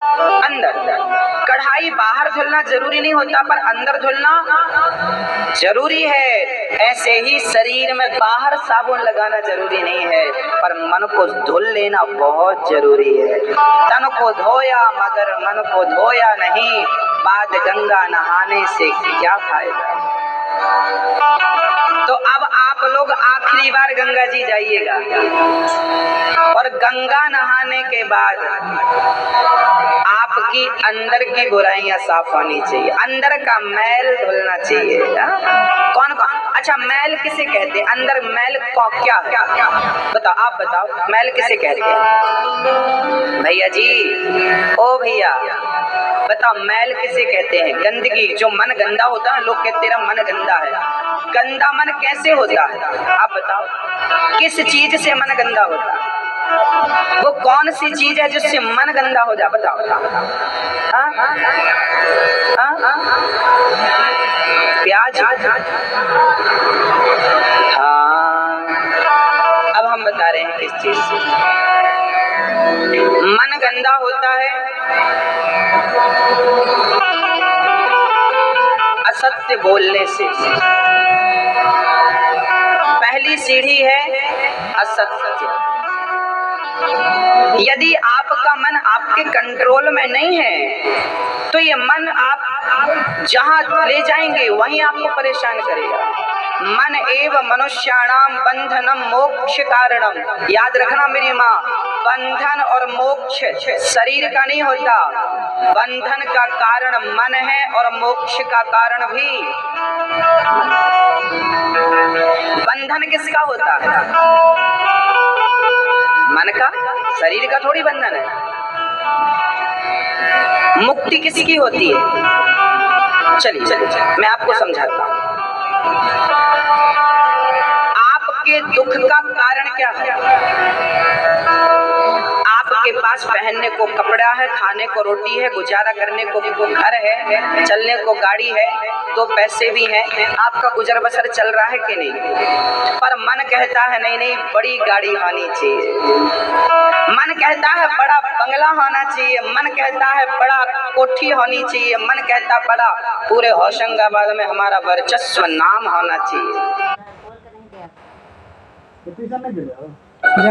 अंदर। कढ़ाई बाहर धुलना जरूरी नहीं होता, पर अंदर धुलना जरूरी है। ऐसे ही शरीर में बाहर साबुन लगाना जरूरी नहीं है, पर मन को धुल लेना बहुत जरूरी है। तन को धोया मगर मन को धोया नहीं, बाद गंगा नहाने से क्या फायदा। तो अब आप लोग आखिरी बार गंगा जी जाइएगा, और गंगा नहाने के बाद आपकी अंदर की बुराइयां साफ होनी चाहिए, अंदर का मैल धुलना चाहिए। कौन कौन? अच्छा, मैल किसे कहते हैं? अंदर मैल को क्या है बताओ, आप बताओ, मैल किसे कहते हैं? भैया जी, ओ भैया बताओ, मैल किसे कहते हैं? गंदगी, जो मन गंदा होता है, लोग कहते तेरा मन गंदा है। गंदा मन कैसे होता है आप बताओ? किस चीज से मन गंदा होता है? वो कौन सी चीज है जिससे मन गंदा हो जा? बताओ बताओ। प्याज? हाँ, अब हम बता रहे हैं किस चीज से मन गंदा होता है। असत्य बोलने से। पहली सीढ़ी है असत्य। यदि आपका मन आपके कंट्रोल में नहीं है, तो ये मन आप जहां ले जाएंगे वहीं आपको परेशान करेगा। मन एव मनुष्याणाम बंधनम मोक्ष कारणम। याद रखना मेरी माँ, बंधन और मोक्ष शरीर का नहीं होता। बंधन का कारण मन है और मोक्ष का कारण भी। बंधन किसका होता है? मन का, शरीर का थोड़ी बंधन है। मुक्ति किसकी होती है? चलिए चलिए मैं आपको समझाता हूँ। आपके दुख का कारण क्या है? आपके पास पहनने को कपड़ा है, खाने को रोटी है, गुजारा करने को घर है, चलने को गाड़ी है, तो पैसे भी हैं, आपका गुजर बसर चल रहा है कि नहीं? पर मन कहता है नहीं नहीं, बड़ी गाड़ी होनी चाहिए। मन कहता है बड़ा बंगला होना चाहिए। मन कहता है बड़ा कोठी होनी चाहिए। मन कहता बड़ा पूरे होशंगाबाद में हमारा वर्चस्व नाम होना चाहिए।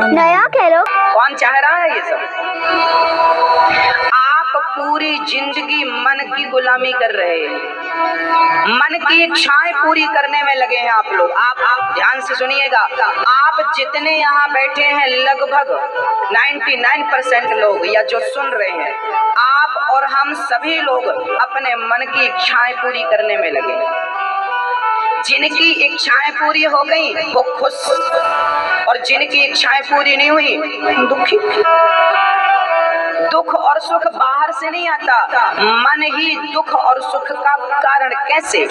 नया कह लो। कौन चाह रहा है ये सब? आप पूरी जिंदगी मन की गुलामी कर रहे हैं, मन की इच्छाएं पूरी करने में लगे हैं आप लोग। आप ध्यान से सुनिएगा, आप जितने यहाँ बैठे हैं लगभग 99% लोग या जो सुन रहे हैं, आप और हम सभी लोग अपने मन की इच्छाएं पूरी करने में लगे हैं। जिनकी इच्छाएं पूरी हो गई वो खुश, और जिनकी इच्छाएं पूरी नहीं हुई दुखी। दुख और सुख बाहर से नहीं आता, मन ही दुख और सुख का कारण। कैसे?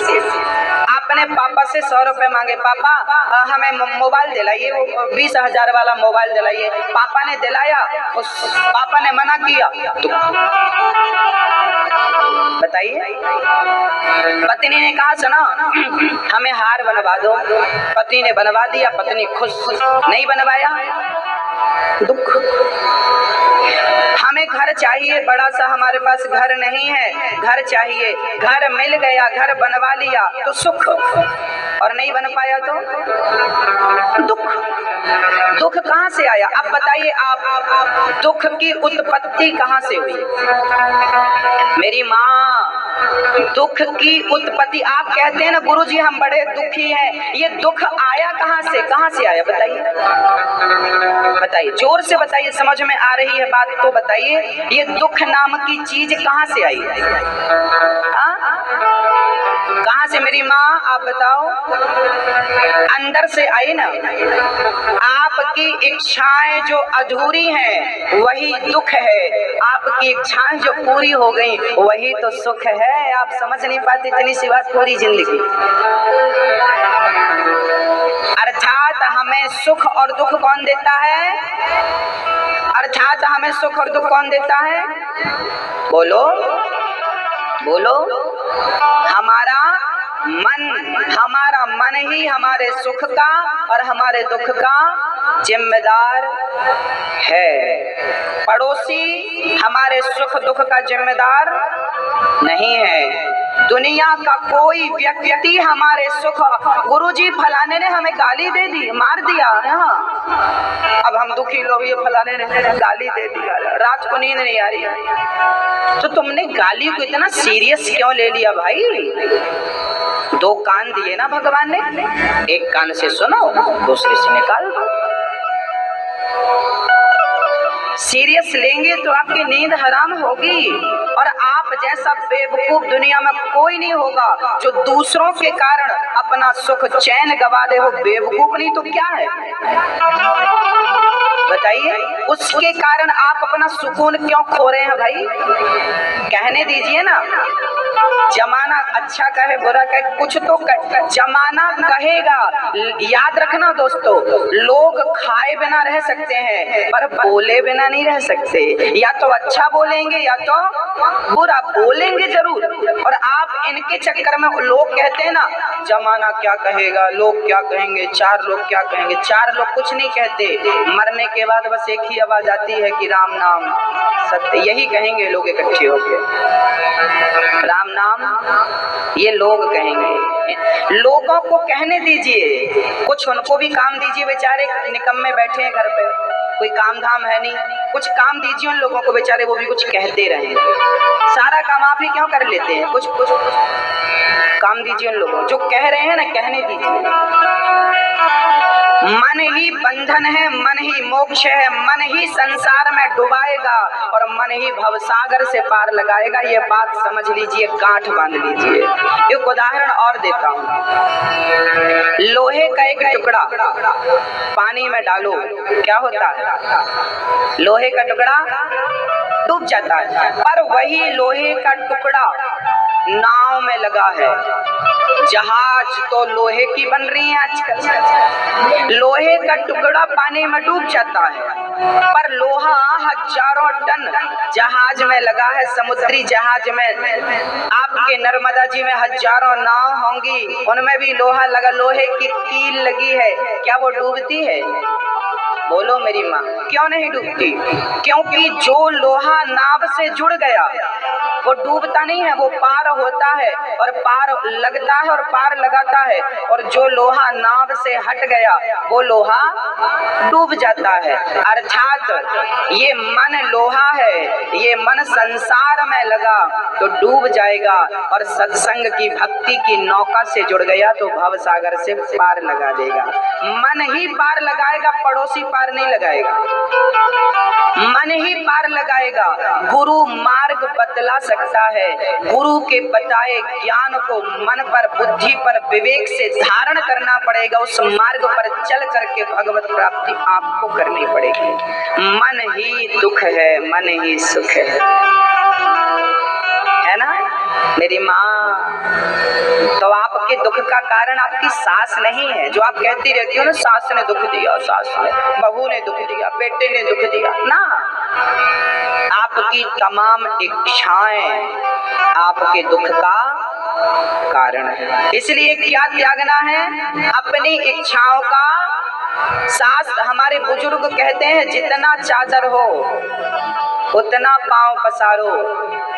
आपने पापा से 100 रुपए मांगे, पापा हमें मोबाइल दिलाइए, वो 20,000 वाला मोबाइल दिलाइए। पापा ने दिलाया, उस पापा ने मना किया, बताइए। पत्नी ने कहा सुना हमें हार बनवा दो, पति ने बनवा दिया, पत्नी खुश। नहीं बनवाया, दुख। हमें घर चाहिए बड़ा सा, हमारे पास घर नहीं है, घर चाहिए, घर मिल गया, घर बनवा लिया तो सुख, और नहीं बन पाया तो दुख। दुख कहाँ से आया? अब बताइए आप दुख की उत्पत्ति कहाँ से हुई? मेरी माँ, दुख की उत्पत्ति, आप कहते हैं ना गुरुजी हम बड़े दुखी हैं, ये दुख आया कहाँ से? कहाँ से आया बताइए, बताइए, जोर से बताइए, समझ में आ रही है बात तो बताइए। ये दुख नाम की चीज कहाँ से आई? कहाँ से मेरी माँ, आप बताओ? अंदर से आई ना। आपकी इच्छाएं जो अधूरी हैं वही दुख है, आपकी इच्छाएं जो पूरी हो गई वही तो सुख है। आप समझ नहीं पाते इतनी सी बात पूरी जिंदगी। अर्थात हमें सुख और दुख कौन देता है? अर्थात हमें सुख और दुख कौन देता है? बोलो बोलो। हमारा मन ही हमारे सुख का और हमारे दुख का जिम्मेदार है। पड़ोसी हमारे सुख दुख का जिम्मेदार नहीं है। दुनिया का कोई व्यक्ति हमारे सुख, गुरुजी फलाने ने हमें गाली दे दी, मार दिया, हाँ अब हम दुखी लोग, ये फलाने ने गाली दे दी, रात को नींद नहीं आ रही। तो तुमने गाली को इतना सीरियस क्यों ले लिया भाई? दो कान दिए ना भगवान ने, एक कान से सुनो, दूसरे से निकाल दो। सीरियस लेंगे तो आपकी नींद हराम होगी। और आप जैसा बेवकूफ दुनिया में कोई नहीं होगा जो दूसरों के कारण अपना सुख चैन गवा दे। वो बेवकूफ नहीं तो क्या है बताइए? उसके कारण आप अपना सुकून क्यों खो रहे हैं भाई? कहने दीजिए ना, जमाना अच्छा कहे बुरा कहे, कुछ तो जमाना कहेगा। याद रखना दोस्तों, लोग खाए बिना रह सकते हैं पर बोले बिना नहीं रह सकते। या तो अच्छा बोलेंगे या तो बुरा बोलेंगे जरूर। और आप इनके चक्कर में, लोग कहते हैं ना जमाना क्या कहेगा, लोग क्या कहेंगे, चार लोग क्या कहेंगे। चार लोग कुछ नहीं कहते, मरने के बाद बस एक ही आवाज आती है कि राम नाम सत्य, यही कहेंगे लोग इकट्ठे होकर, राम नाम, ये लोग कहेंगे। लोगों को कहने दीजिए, कुछ उनको भी काम दीजिए, बेचारे निकम्मे बैठे हैं घर पे, कोई काम धाम है नहीं, कुछ काम दीजिए उन लोगों को, बेचारे वो भी कुछ कहते रहे। सारा काम आप ही क्यों कर लेते हैं? कुछ कुछ काम दीजिए उन लोगों जो कह रहे हैं ना, कहने दीजिए। मन ही बंधन है, मन ही मोक्ष है, मन ही संसार में डुबाएगा और मन ही भवसागर से पार लगाएगा। ये बात समझ लीजिए, गांठ बांध लीजिए। एक उदाहरण और देता हूँ। लोहे का एक टुकड़ा पानी में डालो, क्या होता है? लोहे का टुकड़ा डूब जाता है। पर वही लोहे का टुकड़ा नाव में लगा है। जहाज तो लोहे की बन रही है आजकल। लोहे का टुकड़ा पानी में डूब जाता है पर लोहा हजारों टन जहाज में लगा है, समुद्री जहाज में। आपके नर्मदा जी में हजारों नाव होंगी, उनमें भी लोहा लगा, लोहे की कील लगी है। क्या वो डूबती है? बोलो मेरी माँ, क्यों नहीं डूबती? क्योंकि जो लोहा नाव से जुड़ गया वो डूबता नहीं है, वो पार होता है और पार लगता है और पार लगाता है। और जो लोहा नाव से हट गया वो लोहा डूब जाता है। अर्थात ये मन लोहा है, ये मन संसार में लगा तो डूब जाएगा, और सत्संग की भक्ति की नौका से जुड़ गया तो भव सागर से पार लगा देगा। मन ही पार लगाएगा, पड़ोसी पार नहीं लगाएगा। मन ही पार लगाएगा। गुरु मार्ग बतला सकता है, गुरु के बताए ज्ञान को मन पर, बुद्धि पर, विवेक से धारण करना पड़ेगा। उस मार्ग पर चल करके भगवत प्राप्ति आपको करनी पड़ेगी। मन ही दुख है, मन ही सुख है ना मेरी माँ? तो आपके दुख का कारण आपकी सास नहीं है, जो आप कहती रहती हो ना, सास ने दुख दिया, सास ने, बहू ने दुख दिया, बेटे ने दुख दिया ना। आपकी तमाम इच्छाएं आपके दुख का कारण है। इसलिए क्या त्यागना है? अपनी इच्छाओं का। सास, हमारे बुजुर्ग कहते हैं, जितना चादर हो उतना पांव पसारो।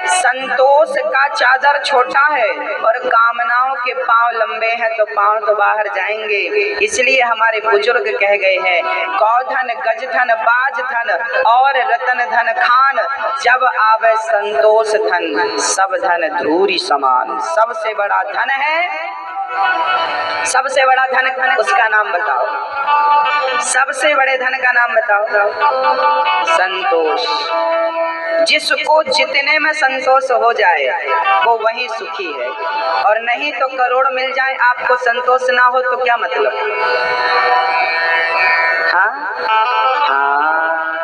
संतोष का चादर छोटा है और कामनाओं के पांव लंबे हैं तो पांव तो बाहर जाएंगे। इसलिए हमारे बुजुर्ग कह गए हैं, कौधन गजधन बाजधन और रतन धन खान, जब आवे संतोष धन सब धन धूरी समान। सबसे बड़ा धन है, सबसे बड़ा धन, उसका नाम बताओ। सबसे बड़े धन का नाम बताओ। संतोष। जिसको जितने में संतोष हो जाए वो वही सुखी है। और नहीं तो करोड़ मिल जाए, आपको संतोष ना हो तो क्या मतलब? हाँ हाँ,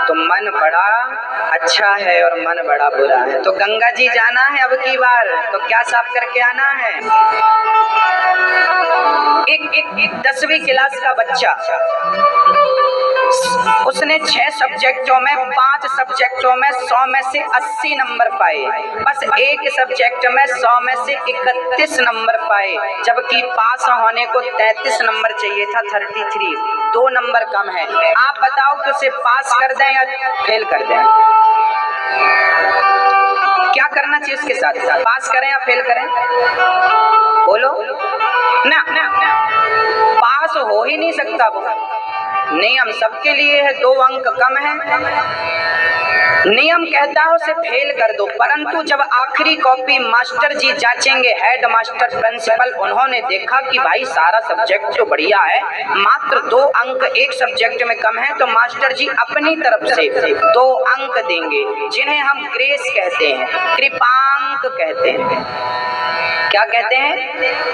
तो मन बड़ा अच्छा है और मन बड़ा बुरा है। तो गंगा जी जाना है अब की बार, तो क्या साफ करके आना है? एक 10वीं क्लास का बच्चा उसने 6 सब्जेक्टों में 5 सब्जेक्टों में 100 में से 80 नंबर पाए, बस एक सब्जेक्ट में 100 में से 31 नंबर पाए, जबकि पास होने को 33 नंबर चाहिए था, 33, 2 नंबर कम है। आप बताओ कि उसे पास कर दें या फेल कर दें? क्या करना चाहिए उसके साथ? पास करें या फेल करें? बोलो ना, पास हो ही नहीं सकता वो। नियम सबके लिए है, 2 अंक कम है, नियम कहता है उसे फेल कर दो। परंतु जब आखिरी कॉपी मास्टर जी जांचेंगे, हेड मास्टर प्रिंसिपल, उन्होंने देखा कि भाई सारा सब्जेक्ट तो बढ़िया है, मात्र 2 अंक एक सब्जेक्ट में कम है, तो मास्टर जी अपनी तरफ से 2 अंक देंगे, जिन्हें हम ग्रेस कहते हैं, कृपांक कहते हैं। क्या कहते हैं?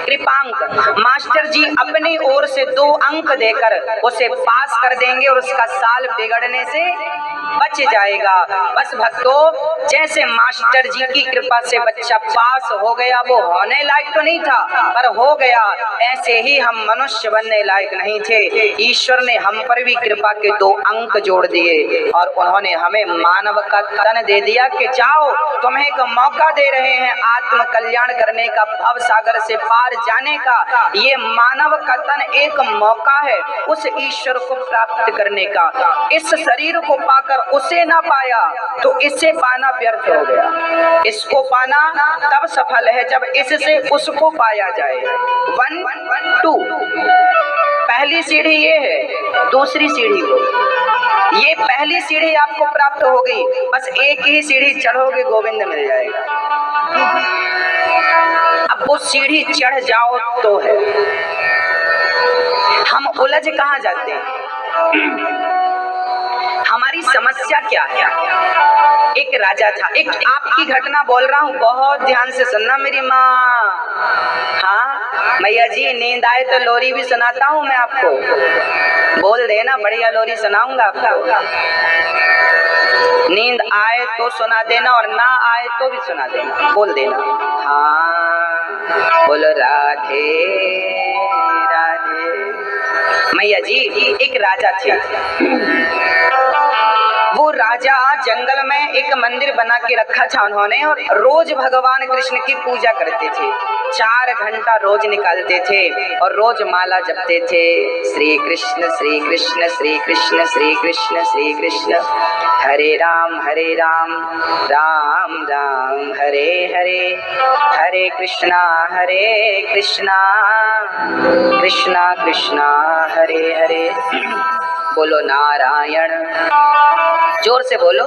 कृपांक। मास्टर जी अपनी ओर से 2 अंक देकर उसे पास कर देंगे और उसका साल बिगड़ने से बच जाएगा। बस भक्तों, जैसे मास्टर जी की कृपा से बच्चा पास हो गया, वो होने लायक तो नहीं था पर हो गया, ऐसे ही हम मनुष्य बनने लायक नहीं थे। ईश्वर ने हम पर भी कृपा के 2 अंक जोड़ दिए और उन्होंने हमें मानव का तन दे दिया कि जाओ, तुम्हें एक मौका दे रहे हैं आत्म कल्याण करने का, भव सागर से पार जाने का। ये मानव का तन एक मौका है उस ईश्वर को प्राप्त करने का। इस शरीर को पाकर उसे ना पाया तो इसे पाना व्यर्थ हो गया। इसको पाना तब सफल है जब इससे उसको पाया जाए। 1 2 पहली सीढ़ी ये है, दूसरी सीढ़ी वो। ये पहली सीढ़ी आपको प्राप्त हो गई, बस एक ही सीढ़ी चढ़ोगे गोविंद मिल जाएगा। अब वो सीढ़ी चढ़ जाओ तो है। हम उलझ कहाँ जाते हैं? हमारी समस्या क्या है? एक राजा था, एक आपकी घटना बोल रहा हूँ, बहुत ध्यान से सुनना मेरी माँ। हाँ मैया जी, नींद आए तो लोरी भी सुनाता हूँ मैं आपको, बोल देना, बढ़िया लोरी सुनाऊंगा आपको। नींद आए तो सुना देना और ना आए तो भी सुना देना, बोल देना। हाँ बोलो राधे राधे। मैया जी, एक राजा थे। वो राजा जंगल में एक मंदिर बना के रखा था उन्होंने, और रोज भगवान कृष्ण की पूजा करते थे। 4 घंटा रोज निकालते थे और रोज माला जपते थे, श्री कृष्ण श्री कृष्ण श्री कृष्ण श्री कृष्ण श्री कृष्ण, हरे राम राम राम हरे हरे, हरे कृष्णा कृष्णा कृष्णा हरे हरे। बोलो नारायण, जोर से बोलो,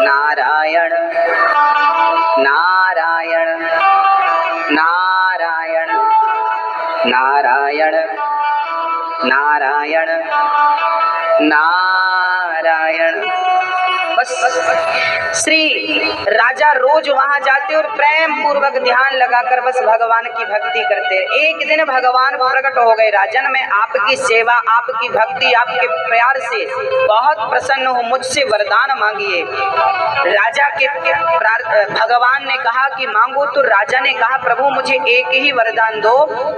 नारायण नारायण नारायण नारायण नारायण नारायण। बस श्री राजा रोज वहां जाते और प्रेम पूर्वक ध्यान लगाकर बस भगवान की भक्ति करते। एक दिन भगवान प्रकट हो गए, राजन मैं आपकी सेवा, आपकी भक्ति, आपके प्यार से बहुत प्रसन्न हूँ, मुझसे वरदान मांगिए। राजा के भगवान ने कहा कि मांगो, तो राजा ने कहा प्रभु मुझे एक ही वरदान दो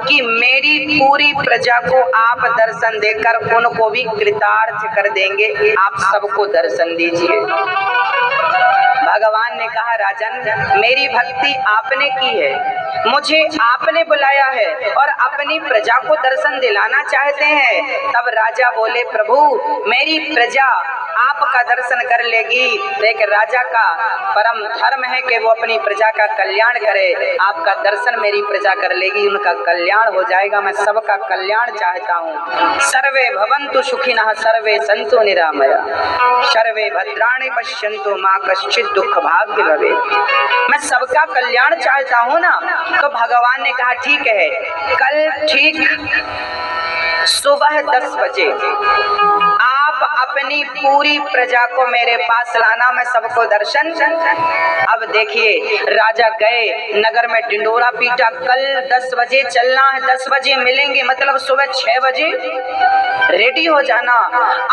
कि मेरी पूरी प्रजा को आप दर्शन देकर उनको भी कृतार्थ कर देंगे, आप सबको दर्शन दीजिए। भगवान ने कहा राजन मेरी भक्ति आपने की है, मुझे आपने बुलाया है और अपनी प्रजा को दर्शन दिलाना चाहते हैं। तब राजा बोले प्रभु मेरी प्रजा आपका दर्शन कर लेगी, लेकिन राजा का परम धर्म है कि वो अपनी प्रजा का कल्याण करे। आपका दर्शन मेरी प्रजा कर लेगी, उनका कल्याण हो जाएगा। मैं सबका कल्याण चाहता हूँ। सर्वे भवन्तु सुखिनः सर्वे सन्तु निरामया सर्वे भद्राणि पश्यन्तु मा कश्चित् दुख भाग भवे। मैं सबका कल्याण चाहता हूँ ना। तो भगवान ने कहा ठीक है, कल ठीक सुबह 10 बजे आप अपनी पूरी प्रजा को मेरे पास लाना, मैं सबको दर्शन। अब देखिए राजा गए, नगर में ढिंडोरा पीटा, कल 10 बजे चलना है, 10 बजे मिलेंगे, मतलब सुबह 6 बजे रेडी हो जाना।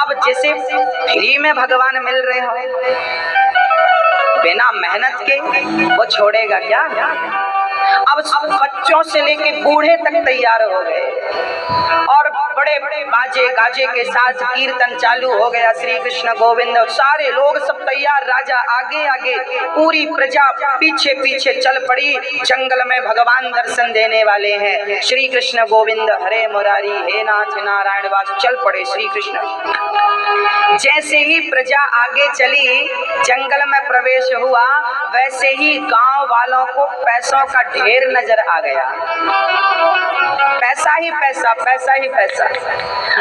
अब जैसे फ्री में भगवान मिल रहे हो, बिना मेहनत के, वो छोड़ेगा क्या? अब बच्चों से लेके बूढ़े तक तैयार हो गए और बड़े बाजे गाजे के साथ कीर्तन चालू हो गया। श्री कृष्ण गोविंद, सारे लोग सब तैयार, राजा आगे आगे, पूरी प्रजा पीछे पीछे चल पड़ी। जंगल में भगवान दर्शन देने वाले हैं। श्री कृष्ण गोविंद हरे मुरारी, हे नाथ नारायण वास, चल पड़े श्री कृष्ण। जैसे ही प्रजा आगे चली, जंगल में प्रवेश हुआ, वैसे ही गांव वालों को पैसों का ढेर नजर आ गया। पैसा ही पैसा, पैसा ही पैसा।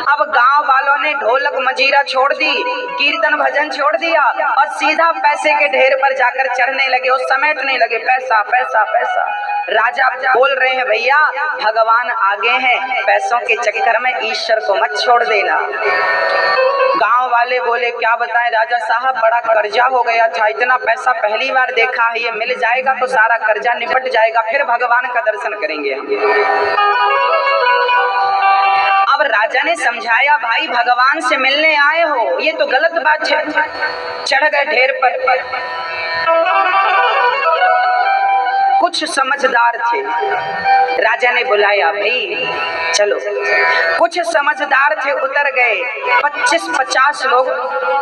अब गांव वालों ने ढोलक मजीरा छोड़ दी, कीर्तन भजन छोड़ दिया और सीधा पैसे के ढेर पर जाकर चढ़ने लगे और समेटने लगे, पैसा पैसा पैसा। राजा बोल रहे हैं, भैया भगवान आगे हैं, पैसों के चक्कर में ईश्वर को मत छोड़ देना। गांव वाले बोले, क्या बताएं राजा साहब, बड़ा कर्जा हो गया था, इतना पैसा पहली बार देखा है, ये मिल जाएगा तो सारा कर्जा निपट जाएगा, फिर भगवान का दर्शन करेंगे हम। अब राजा ने समझाया, भाई भगवान से मिलने आए हो, ये तो गलत बात है। चढ़ गए ढेर पर। कुछ समझदार थे, राजा ने बुलाया, भाई चलो। कुछ समझदार थे, उतर गए। 25-50 लोग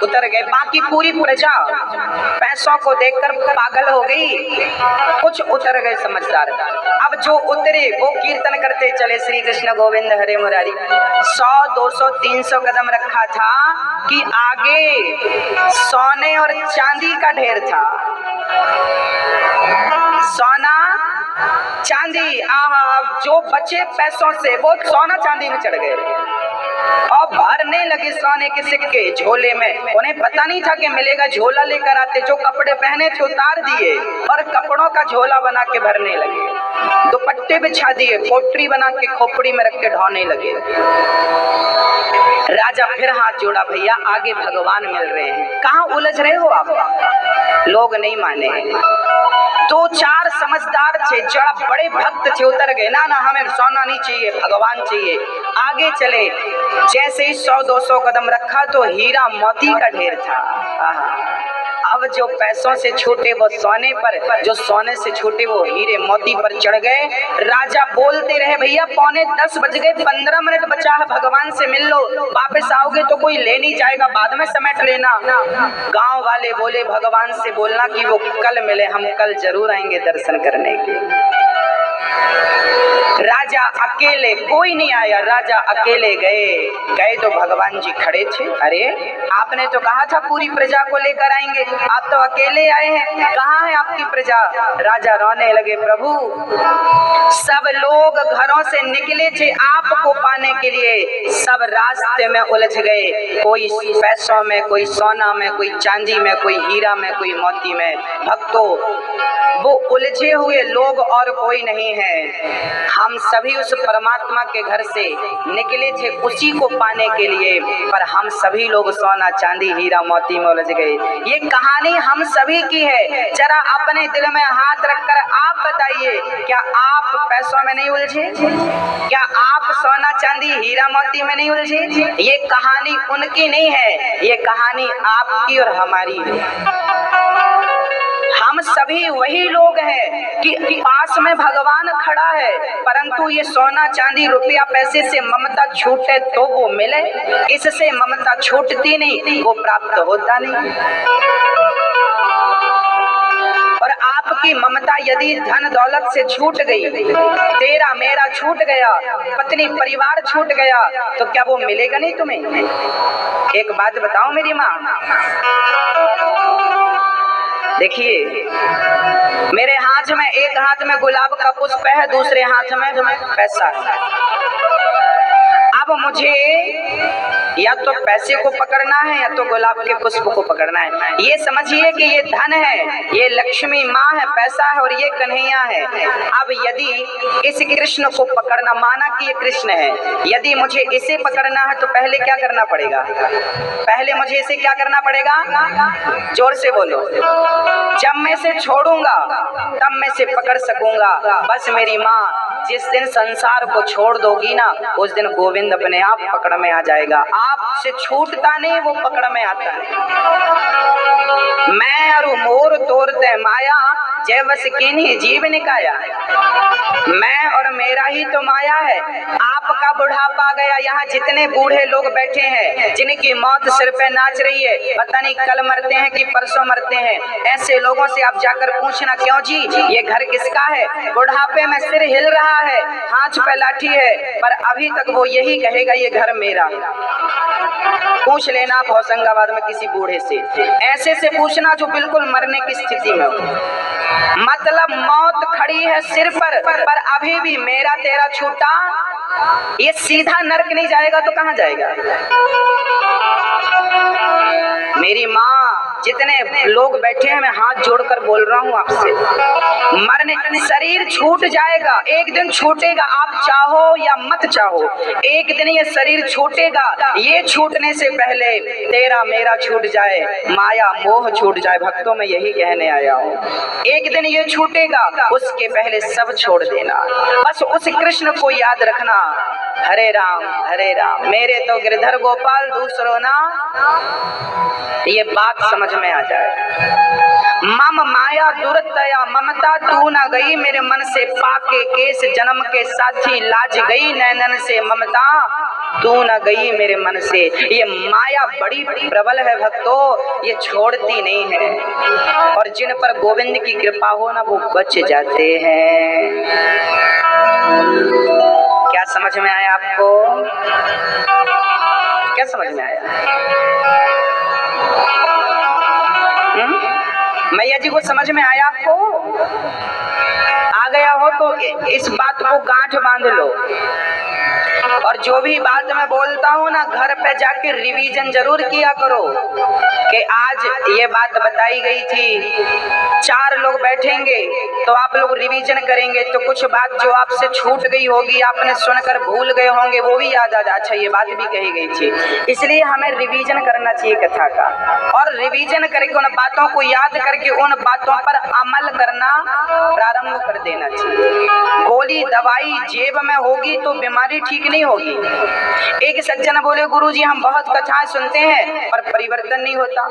उतर गए। बाकी पूरी प्रजा पैसों को देखकर पागल हो गई। कुछ उतर गए समझदार। अब जो उतरे वो कीर्तन करते चले, श्री कृष्ण गोविंद हरे मुरारी। 100, 200, 300 कदम रखा था कि आगे सोने और चांदी का ढेर था। सोना चांदी, आहा, जो बचे पैसों से वो सोना चांदी में चढ़ गए और भरने लगे सोने के सिक्के झोले में। उन्हें पता नहीं था कि मिलेगा, झोला लेकर आते, जो कपड़े पहने थे उतार दिए और कपड़ों का झोला बना के भरने लगे। दुपट्टे बिछा दिए, पोटरी बना के खोपड़ी में रख के ढोने लगे। राजा फिर हाथ जोड़ा, भैया आगे भगवान मिल रहे हैं, कहाँ उलझ रहे हो आप। लोग नहीं माने। 2-4 समझदार थे, जरा बड़े भक्त थे, उतर गए, ना ना हमें सोना नहीं चाहिए, भगवान चाहिए। आगे चले, जैसे ही 100-200 कदम रखा तो हीरा मोती का ढेर था। अब जो पैसों से छूटे वो सोने पर, जो सोने से छूटे वो हीरे मोती पर चढ़ गए। राजा बोलते रहे, भैया 9:45 बज गए, 15 मिनट बचा है, भगवान से मिल लो, वापस आओगे तो कोई ले नहीं जाएगा, बाद में समेट लेना। गांव वाले बोले, भगवान से बोलना कि वो कल मिले, हम कल जरूर आएंगे दर्शन करने के। राजा अकेले, कोई नहीं आया, राजा अकेले गए तो भगवान जी खड़े थे। अरे आपने तो कहा था पूरी प्रजा को लेकर आएंगे, आप तो अकेले आए हैं, कहाँ है आपकी प्रजा। राजा रोने लगे, प्रभु सब लोग घरों से निकले थे आपको पाने के लिए, सब रास्ते में उलझ गए, कोई पैसों में, कोई सोना में, कोई चांदी में, कोई हीरा में, कोई मोती में। भक्तों, वो उलझे हुए लोग और कोई नहीं है, हम सभी उस परमात्मा के घर से निकले थे उसी को पाने के लिए, पर हम सभी लोग सोना चांदी हीरा मोती में उलझ गए। ये कहानी हम सभी की है। जरा अपने दिल में हाथ रखकर आप बताइए, क्या आप पैसों में नहीं उलझे? क्या आप सोना चांदी हीरा मोती में नहीं उलझे? ये कहानी उनकी नहीं है, ये कहानी आपकी और हमारी है। हम सभी वही लोग हैं कि पास में भगवान खड़ा है, परंतु ये सोना चांदी रुपया पैसे से ममता छूटे तो वो मिले, इससे ममता छूटती नहीं, वो प्राप्त होता नहीं। और आपकी ममता यदि धन दौलत से छूट गई, तेरा मेरा छूट गया, पत्नी परिवार छूट गया, तो क्या वो मिलेगा नहीं तुम्हें? एक बात बताओ मेरी माँ, देखिए मेरे हाथ में, एक हाथ में गुलाब का पुष्प है, दूसरे हाथ में पैसा। अब मुझे या तो पैसे को पकड़ना है या तो गुलाब के पुष्प को पकड़ना है। ये समझिए कि ये धन है, ये लक्ष्मी माँ है, पैसा है और ये कन्हैया है। अब यदि इस कृष्ण को पकड़ना, माना कि ये कृष्ण है, यदि मुझे इसे पकड़ना है तो पहले क्या करना पड़ेगा? पहले मुझे इसे क्या करना पड़ेगा? जोर से बोलो। जब मैं इसे छोड़ूंगा तब मैं इसे पकड़ सकूंगा। बस मेरी माँ, जिस दिन संसार को छोड़ दोगी ना, उस दिन गोविंद अपने आप पकड़ में आ जाएगा। आपसे छूटता नहीं, वो पकड़ में आता है। मैं और मोर तोरते माया, जय बस कीन्ही जीव निकाया। मैं और मेरा ही तो माया है। आप आपका बुढ़ापा गया। यहाँ जितने बूढ़े लोग बैठे हैं जिनकी मौत सिर पे नाच रही है, पता नहीं कल मरते हैं कि परसों मरते हैं, ऐसे लोगों से आप जाकर पूछना, क्यों जी ये घर किसका है? बुढ़ापे में सिर हिल रहा है, हाथ पे लाठी है, पर अभी तक वो यही कहेगा ये घर मेरा। पूछ लेना आप होशंगाबाद में किसी बूढ़े से, ऐसे से पूछना जो बिल्कुल मरने की स्थिति में हो। मतलब मौत खड़ी है सिर पर अभी भी मेरा तेरा छूटा। ये सीधा नरक नहीं जाएगा तो कहां जाएगा? मेरी माँ, जितने लोग बैठे हैं, मैं हाथ जोड़कर बोल रहा हूँ आपसे, मरने शरीर छूट जाएगा, एक दिन छूटेगा, आप चाहो या मत चाहो, एक दिन ये शरीर छूटेगा। ये छूटने से पहले तेरा मेरा छूट जाए, माया मोह छूट जाए। भक्तों में यही कहने आया हूँ, एक दिन ये छूटेगा, उसके पहले सब छोड़ देना। बस उस कृष्ण को याद रखना, हरे राम मेरे तो गिरधर गोपाल दूसरो ना। ये बात समझ में आ जाए। मम माया दुरतया ममता तू न गई मेरे मन से, पाके केस जन्म के साथी लाज गई नैनन से ममता तू न गई मेरे मन से। ये माया बड़ी प्रबल है भक्तों, ये छोड़ती नहीं है, और जिन पर गोविंद की कृपा हो ना वो बच जाते हैं। क्या समझ में आया आपको? क्या समझ में आया? मैया जी को समझ में आया आपको? आ गया हो तो इस बात को गांठ बांध लो, और जो भी बात मैं बोलता हूँ ना, घर पे जाके रिवीजन जरूर किया करो कि आज ये बात बताई गई थी। 4 लोग बैठेंगे तो आप लोग रिवीजन करेंगे, तो कुछ बात जो आपसे छूट गई होगी, आपने सुनकर भूल गए होंगे, वो भी याद आ जाए, अच्छा ये बात भी कही गई थी। इसलिए हमें रिवीजन करना चाहिए कथा का, और रिवीजन करके उन बातों को याद करके उन बातों पर अमल करना प्रारंभ कर देना चाहिए। गोली दवाई जेब में होगी तो बीमारी ठीक नहीं होगी। एक सज्जन बोले, गुरुजी हम बहुत कथाएं सुनते हैं पर परिवर्तन नहीं होता।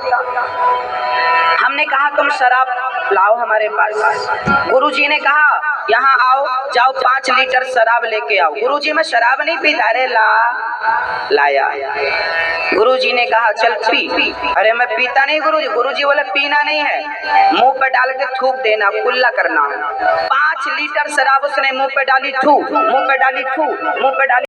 हमने कहा तुम शराब लाओ हमारे पास। गुरुजी ने कहा यहाँ आओ, जाओ 5 लीटर शराब लेके आओ। गुरुजी मैं शराब नहीं पीता। अरे लाया। गुरुजी ने कहा चल पी। अरे मैं पीता नहीं गुरुजी। गुरुजी बोले पीना नहीं है, मुंह पे डाल के थूक देना, कुल्ला करना। 5 लीटर शराब उसने मुंह पे डाली, थू, मुंह पे डाली, थू, मुंह पे डाली।